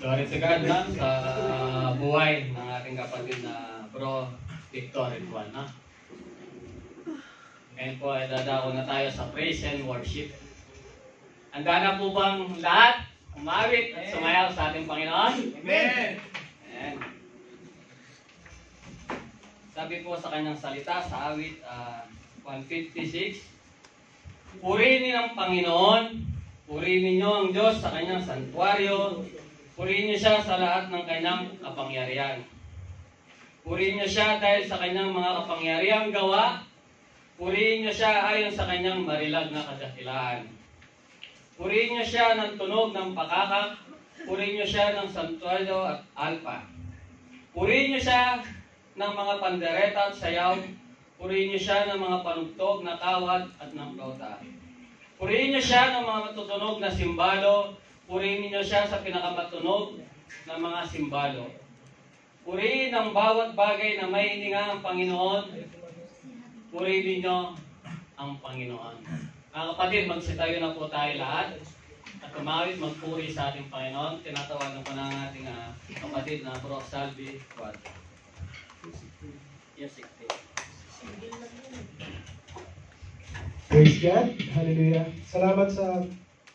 Glory to God na sa buhay ng ating kapatid na Bro Victor Juan. Ngayon po ay dadako na tayo sa praise and worship. Handa na po bang lahat umawit at sumayaw sa ating Panginoon? Amen! Amen. Sabi po sa kanyang salita sa awit 156, purihin niyo ang Panginoon, purihin ninyo ang Diyos sa kanyang santuaryo, purihin niyo siya sa lahat ng kanyang kapangyarihan. Purihin niyo siya dahil sa kanyang mga kapangyarihang gawa, purihin niyo siya ayon sa kanyang marilag na kadakilaan. Purihin niyo siya ng tunog ng pakakak, purihin niyo siya ng santuaryo at alpa. Purihin niyo siya ng mga pandereta at sayaw, purihin niyo siya ng mga panugtog na kawat at ng flauta. Purihin niyo siya ng mga matutunog na simbalo, purihin niyo siya sa pinakamatunog na mga simbalo. Purihin ang bawat bagay na may hininga ang Panginoon, purihin niyo ang Panginoon. Mga kapatid, magsitayo na po tayo lahat at kumawit magpuri sa ating Panginoon. Tinatawagan ko na ang ating kapatid na Bro Salvi Juan. Yes, Praise God. Hallelujah. Salamat sa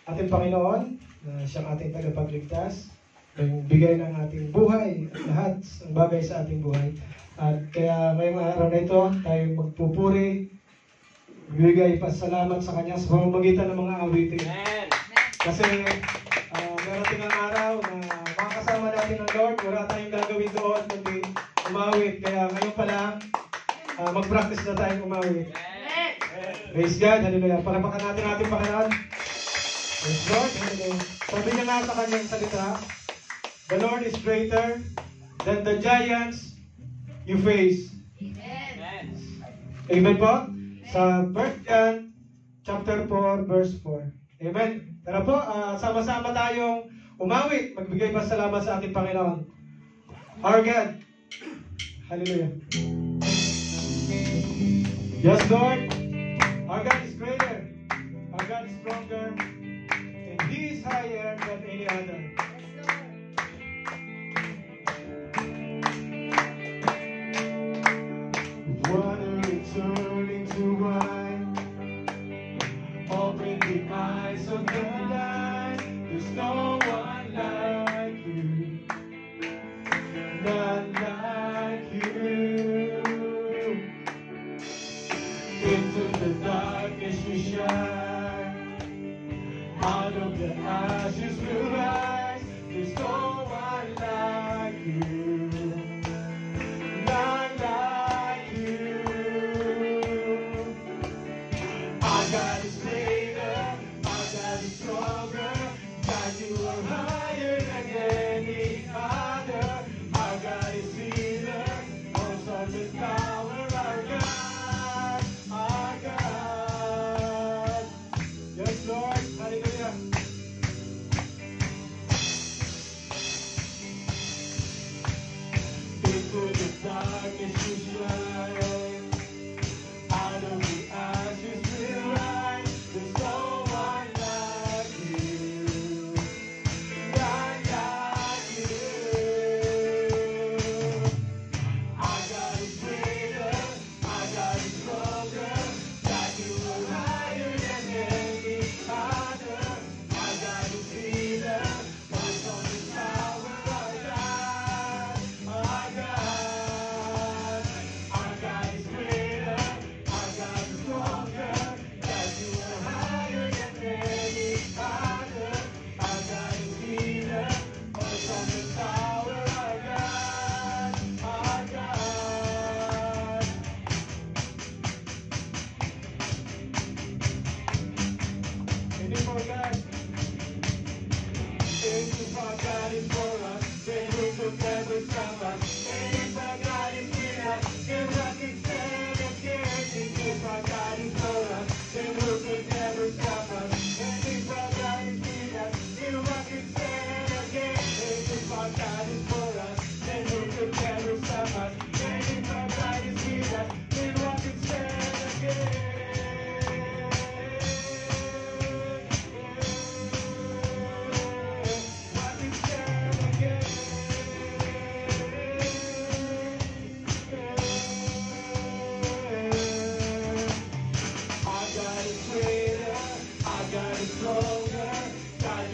ating Panginoon na siyang ating tagapagligtas, yung bigay ng ating buhay at lahat ng bagay sa ating buhay. At kaya ngayong araw na ito, tayo magpupuri, bigay pasalamat sa Kanya sa pamamagitan ng mga awitin. Amen. Kasi darating ang araw na makakasama natin ang Lord, wala tayong gagawin doon kundi umawit. Kaya ngayon pa lang, mag-practice na tayong umawit. Praise God, hallelujah. Palapakan natin ating Panginoon. Praise God, hallelujah. Sabi niya nga sa kanyang salita, the Lord is greater than the giants you face. Amen. Amen po? Sa 1 John chapter 4, verse 4. Amen. Tara po, sama-sama tayong umawit, magbigay pasalamat sa ating Panginoon. Our God. Hallelujah. Yes, Lord. Our God is greater. Our God is stronger. And He is higher than any other. Water is turning to wine. Open the eyes of the blind. There's no one like you. None like you. Into the darkness you shine.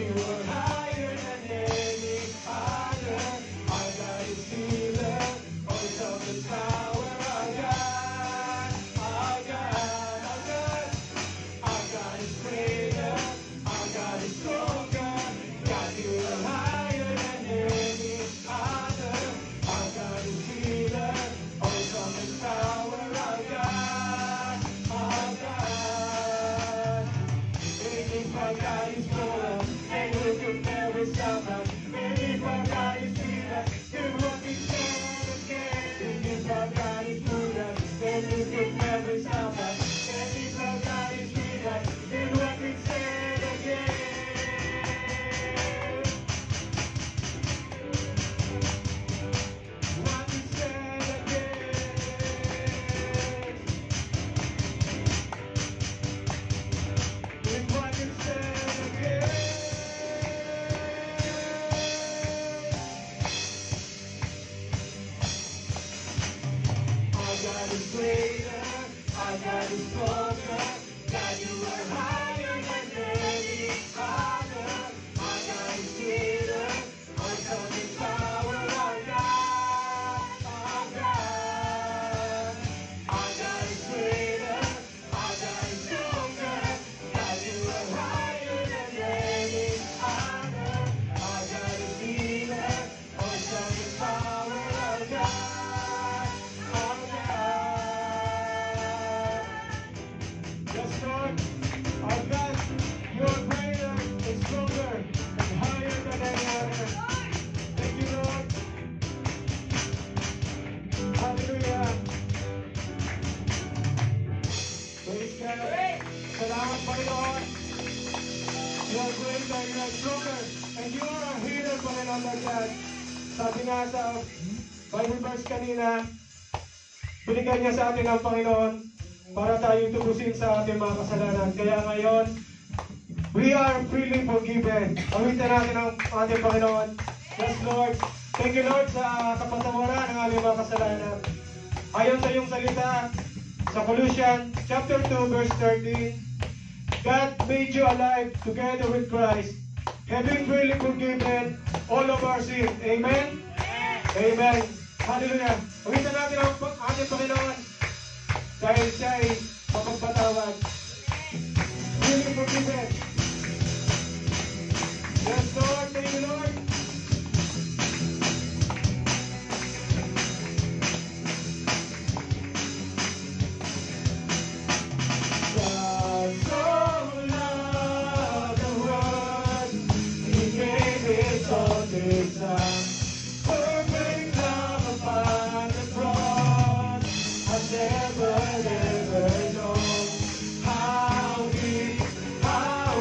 you are higher than any other. Our God is healer, ultimate power. Our God, our God, our God. Our God is greater, our God is stronger. God, you are higher than any other. Our God is healer, ultimate power. Our God, our God. And if our God is for us, then who could never stop us? And if our God is with us, then what we stand against? And if our God is with us, then who could never stop us? And if our God is with us, then what we stand against? What we stand against? With what we stand against? Our God is greater, our God is stronger. God, you are higher than any other. Our God is greater, our God is power. Our God, our God. Our God is greater, our God is stronger. God, you are higher than any other. Our God is healer, our God is power. Our God, our God. Yes, Lord, our God, you are greater and stronger and higher than any other. Thank you, Lord. Hallelujah. Praise God. Salamat, Panginoon. You are greater, you are stronger, and you are a healer, Panginoon, Lord God. Sabi nga sa Bible verse kanina, binigyan niya sa atin ang Panginoon para tayong tubusin sa ating mga kasalanan. Kaya ngayon, we are freely forgiven. Awitin natin ang ating Panginoon. Yes, Lord. Thank you, Lord, sa kapatawaran ng aming mga kasalanan. Ayon sa iyong salita, sa Colossians chapter 2, verse 13, God made you alive together with Christ, having freely forgiven all of our sins. Amen? Amen. Hallelujah. Awitin natin ang ating Panginoon dahil siya ay mapagpatawad. Freely forgiven. Yes, Lord. Thank you, Lord. God so loved the world, He gave His only Son. Perfect love upon the cross. I've never known how deep, how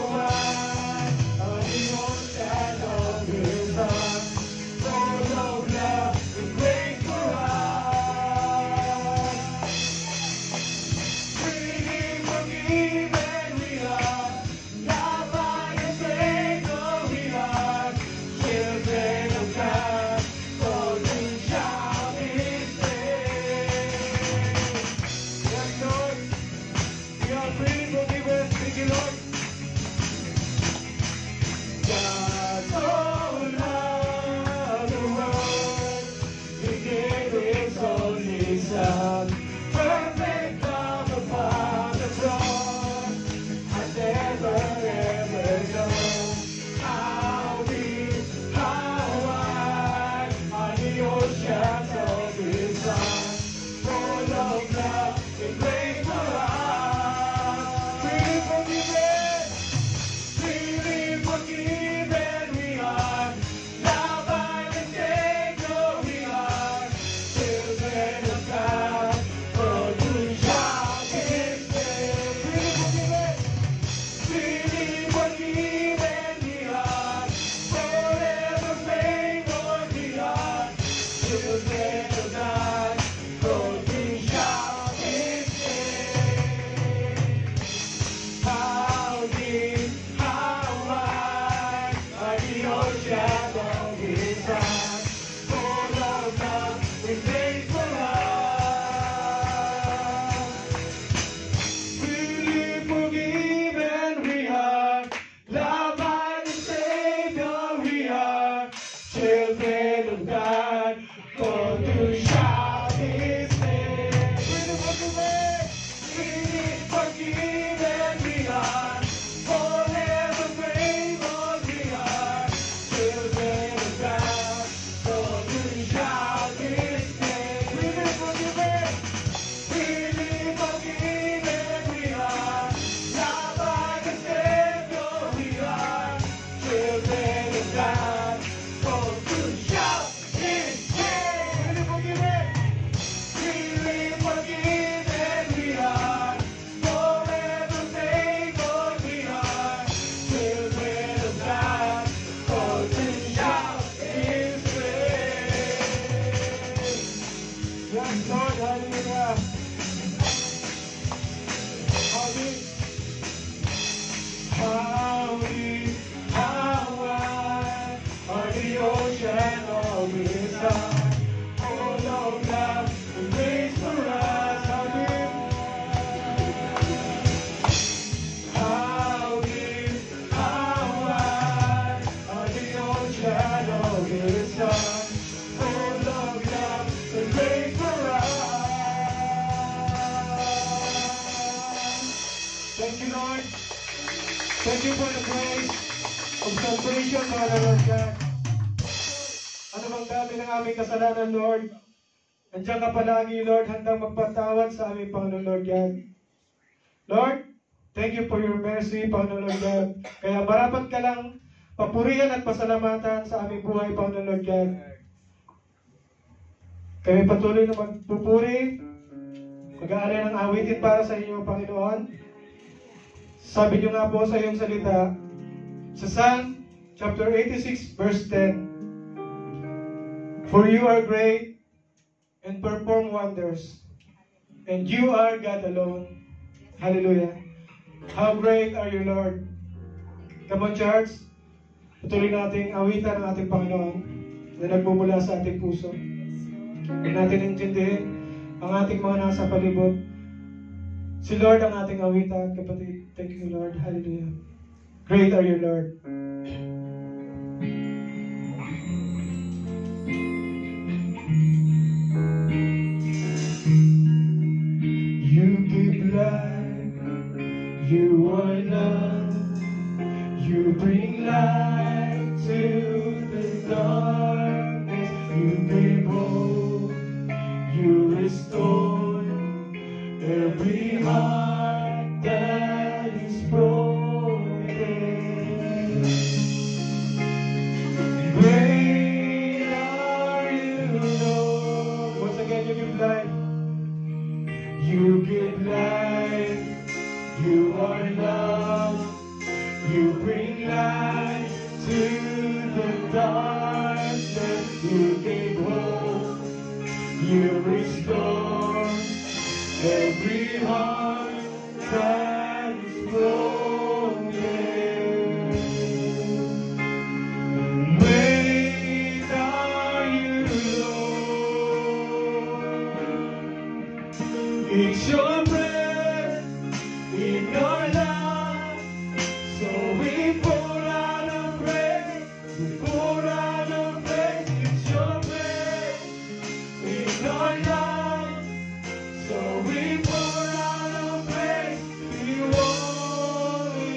salvation, Father Lord God. Ano bang dami ng aming kasalanan, Lord? Andiyan ka palagi, Lord, handang magpatawad sa aming Panginoon, Lord God. Lord, thank you for your mercy, Panginoon, Lord God. Kaya marapat ka lang papurihan at pasalamatan sa aming buhay, Panginoon, Lord God. Kami patuloy na magpupuri, mag-aalay ng awitin para sa inyo, Panginoon. Sabi niyo nga po sa iyong salita, sa Psalm chapter 86, verse 10, for you are great and perform wonders, and you are God alone. Hallelujah. How great are you, Lord. Come on, church. Patuloy nating awitan ang ating Panginoon na nagmumula sa ating puso. Huwag natin intindihin ang ating mga nasa palibot. Si Lord ang ating awitan, kapatid. Thank you, Lord. Hallelujah. Great are you, Lord. You give life, you are love, you bring light to the darkness, you give hope, you restore every heart that is broken. Great are you, Lord. Once again, you give life. You give life, you are love, you bring light to the darkness, you give hope, you restore every heart that is broken. Great are you, Lord. It's your breath in our life, so we pour out a praise, we pour out a praise. It's your breath in our life, so we pour out a praise. We only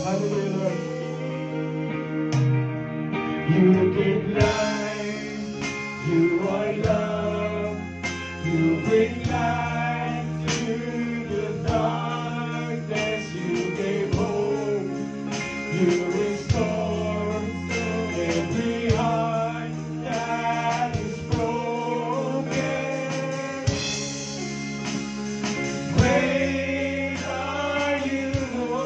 hallelujah, Lord. You give life, you are love, you bring light to the darkness, you give hope, you restore every heart that is broken. Great are you, Lord.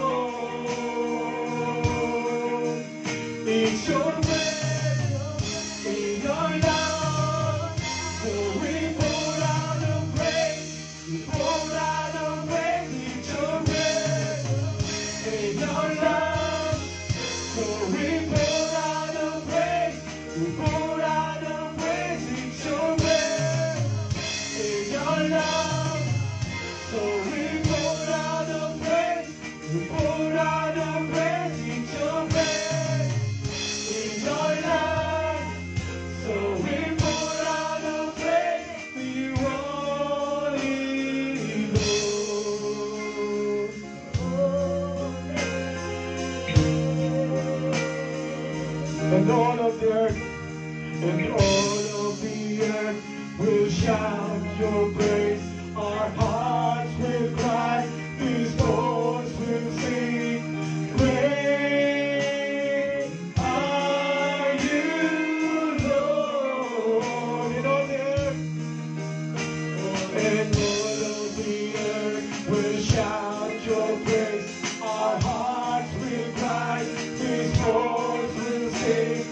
It's your breath in our love, so we pour out a praise, we pour out a praise. It's your breath in our love, so we pour out a praise, we pour out a praise. It's your breath in our love, so we pour out a praise, we pour out a praise. It's your breath in our life, so we pour out a praise for you only, Lord. And all of the earth, and all of the earth will shout your praise. Our hearts will cry, these bones will sing. Great are you, Lord. And all the earth, and all of the earth will shout your praise. Our hearts will cry, these bones will sing.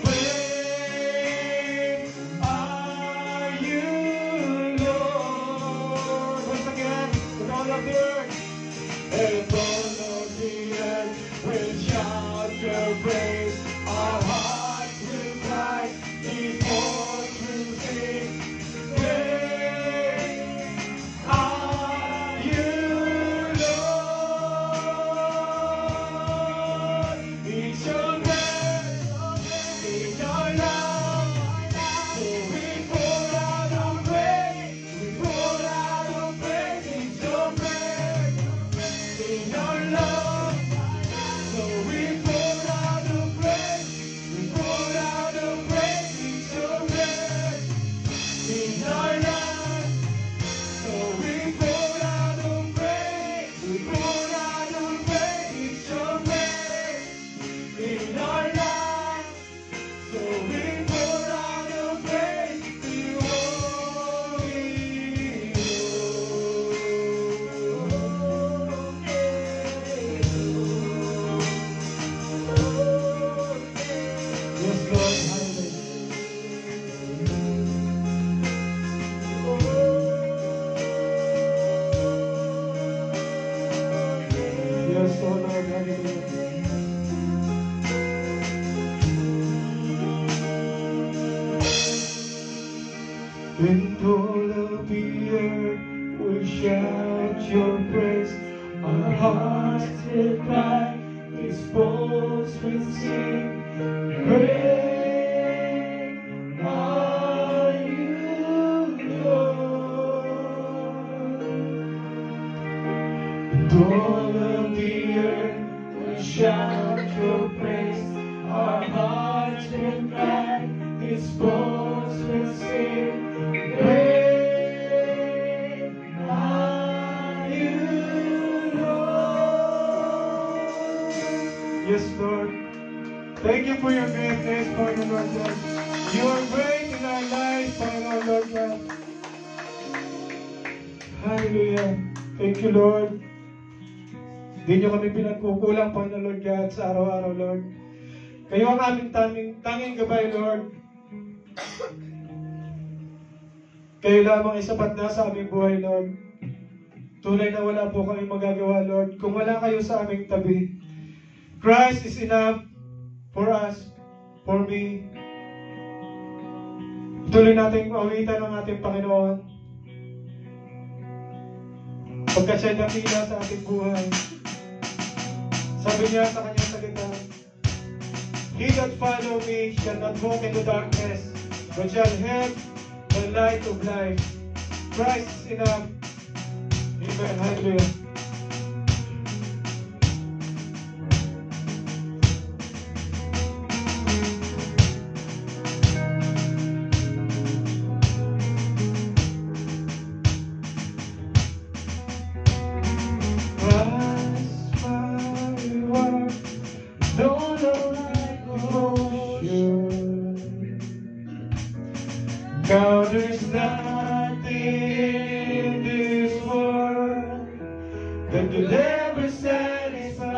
Great are you, Lord. us, O Lord. Hallelujah. And all of the earth will shout your praise. Our hearts will cry, these bones will sing. Great are you, Lord. And all of the earth will shout your praise. Our hearts will cry, these bones will sing. Great are you, Lord. Yes, Lord. Thank you for your greatness, Panginoon Lord God. You are great in our lives, Panginoon Lord God. Hallelujah. Thank you, Lord. Hindi niyo kami pinagkukulang, Panginoon Lord God, sa araw-araw, Lord. Kayo ang aming tanging gabay, Lord. Kayo lamang ay sapat na sa aming buhay, Lord. Tunay na wala po kami magagawa, Lord, kung wala kayo sa aming tabi. Christ is enough for us, for me. Tuloy nating awitan ng ating Panginoon. Pagkat siya'y dakila sa ating buhay. Sabi niya sa kanyang salita, He that follow me shall not walk in the darkness, but shall have the light of life. Christ is enough. Amen. Hallelujah. Now there's nothing in this world that could ever satisfy.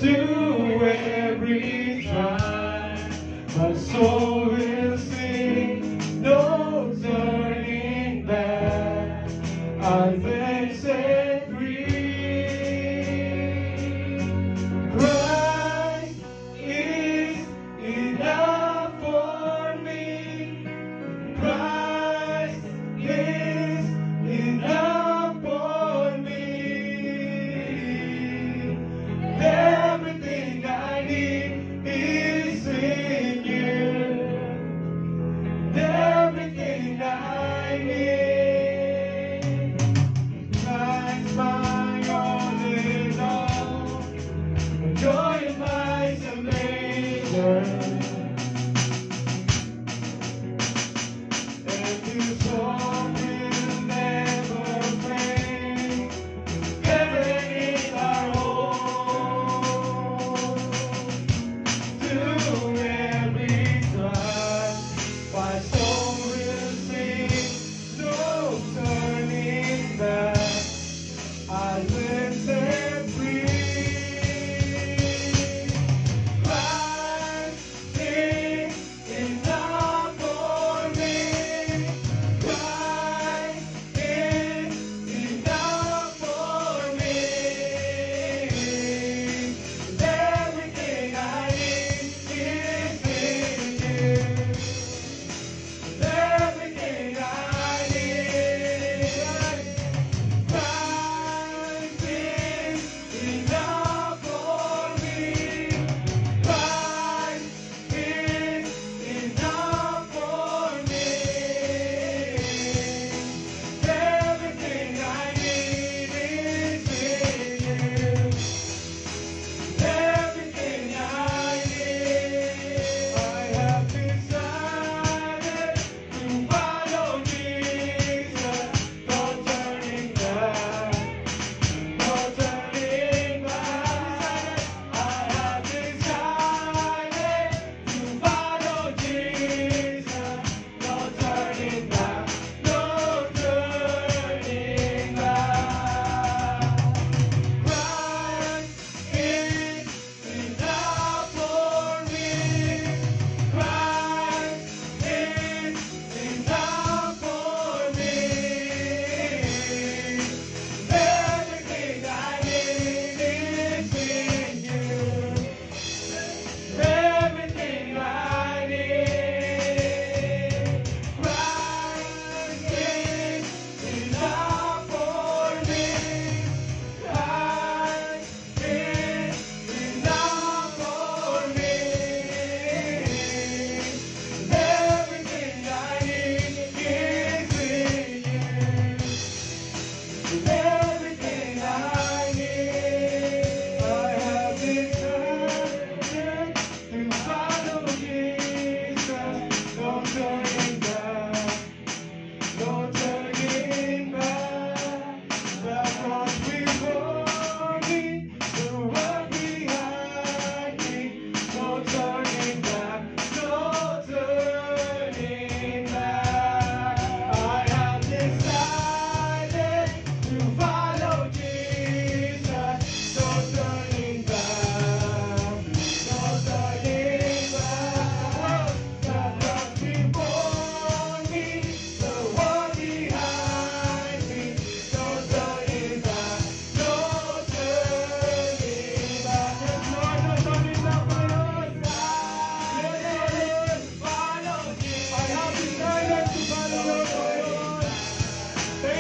To every trial, my soul will sing, no turning back. I've been set free.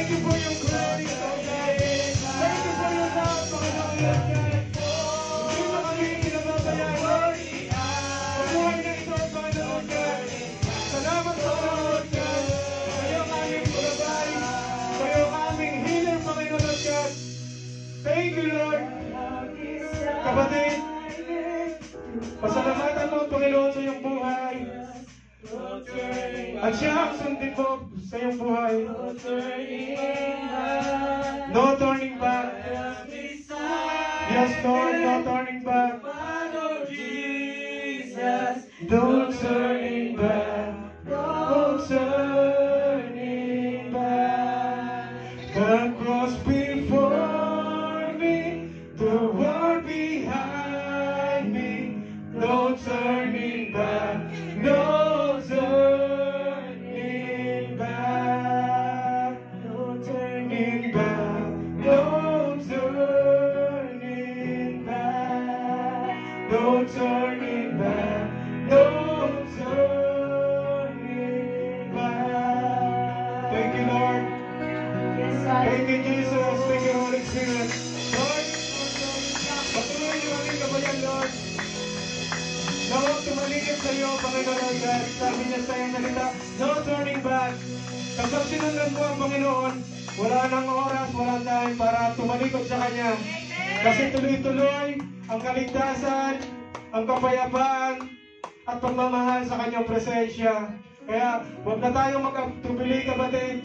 Thank you for your glory, oh God. Thank you for your love, Panginoon Lord God. Hindi mo kami pinababayaan, Lord. Mabuhay na ito, Panginoon God. Salamat, Panginoon God. Kayo ang aming gabay. Kayo ang aming healer, Panginoon God. Thank you, Lord. Kapatid, pasalamatan mo, Panginoon, sa iyong buhay. At siya ang sundin mo sa iyong buhay. No turning back. Yes, Lord, no turning back. No turning back. No turning back. The cross before me, the world behind me. No turning back. No turning back. No turning back. No turning back. No turning back. No turning back. Thank you, Lord. Thank you, Jesus. Thank you, Holy Spirit. Lord, patuloy niyo aming gabayan, Lord. Na huwag tumaligid sa iyo, Panginoon God. Sabi niya sa iyong salita, no turning back. Kapag sinundan mo ang Panginoon, wala nang oras, wala time para tumalikod sa Kanya. Kasi tuloy-tuloy ang kaligtasan, ang kapayapaan, at pagmamahal sa Kanyang presensya. Kaya huwag na tayong magtubili, kapatid.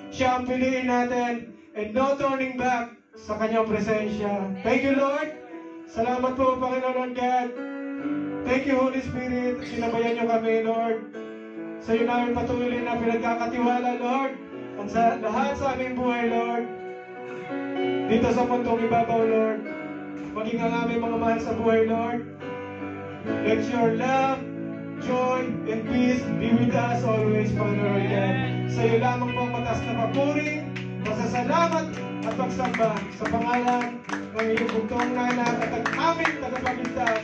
Siya ang piliin natin, and no turning back sa Kanyang presensya. Thank you, Lord. Salamat po, Panginoon God. Thank you, Holy Spirit. Sinabayan niyo kami, Lord. Sa iyo namin patuloy na pinagkakatiwala, Lord. At sa lahat sa aming buhay, Lord. Dito sa mundong ibabaw, Lord. Maging ang aming mga mahal sa buhay, Lord. Let your love, joy, and peace be with us always, Panginoon God. Sa iyo lamang po ang mataas na papuri, pasasalamat at pagsamba sa pangalan ng iyong bugtong na anak at ang aming tagapagligtas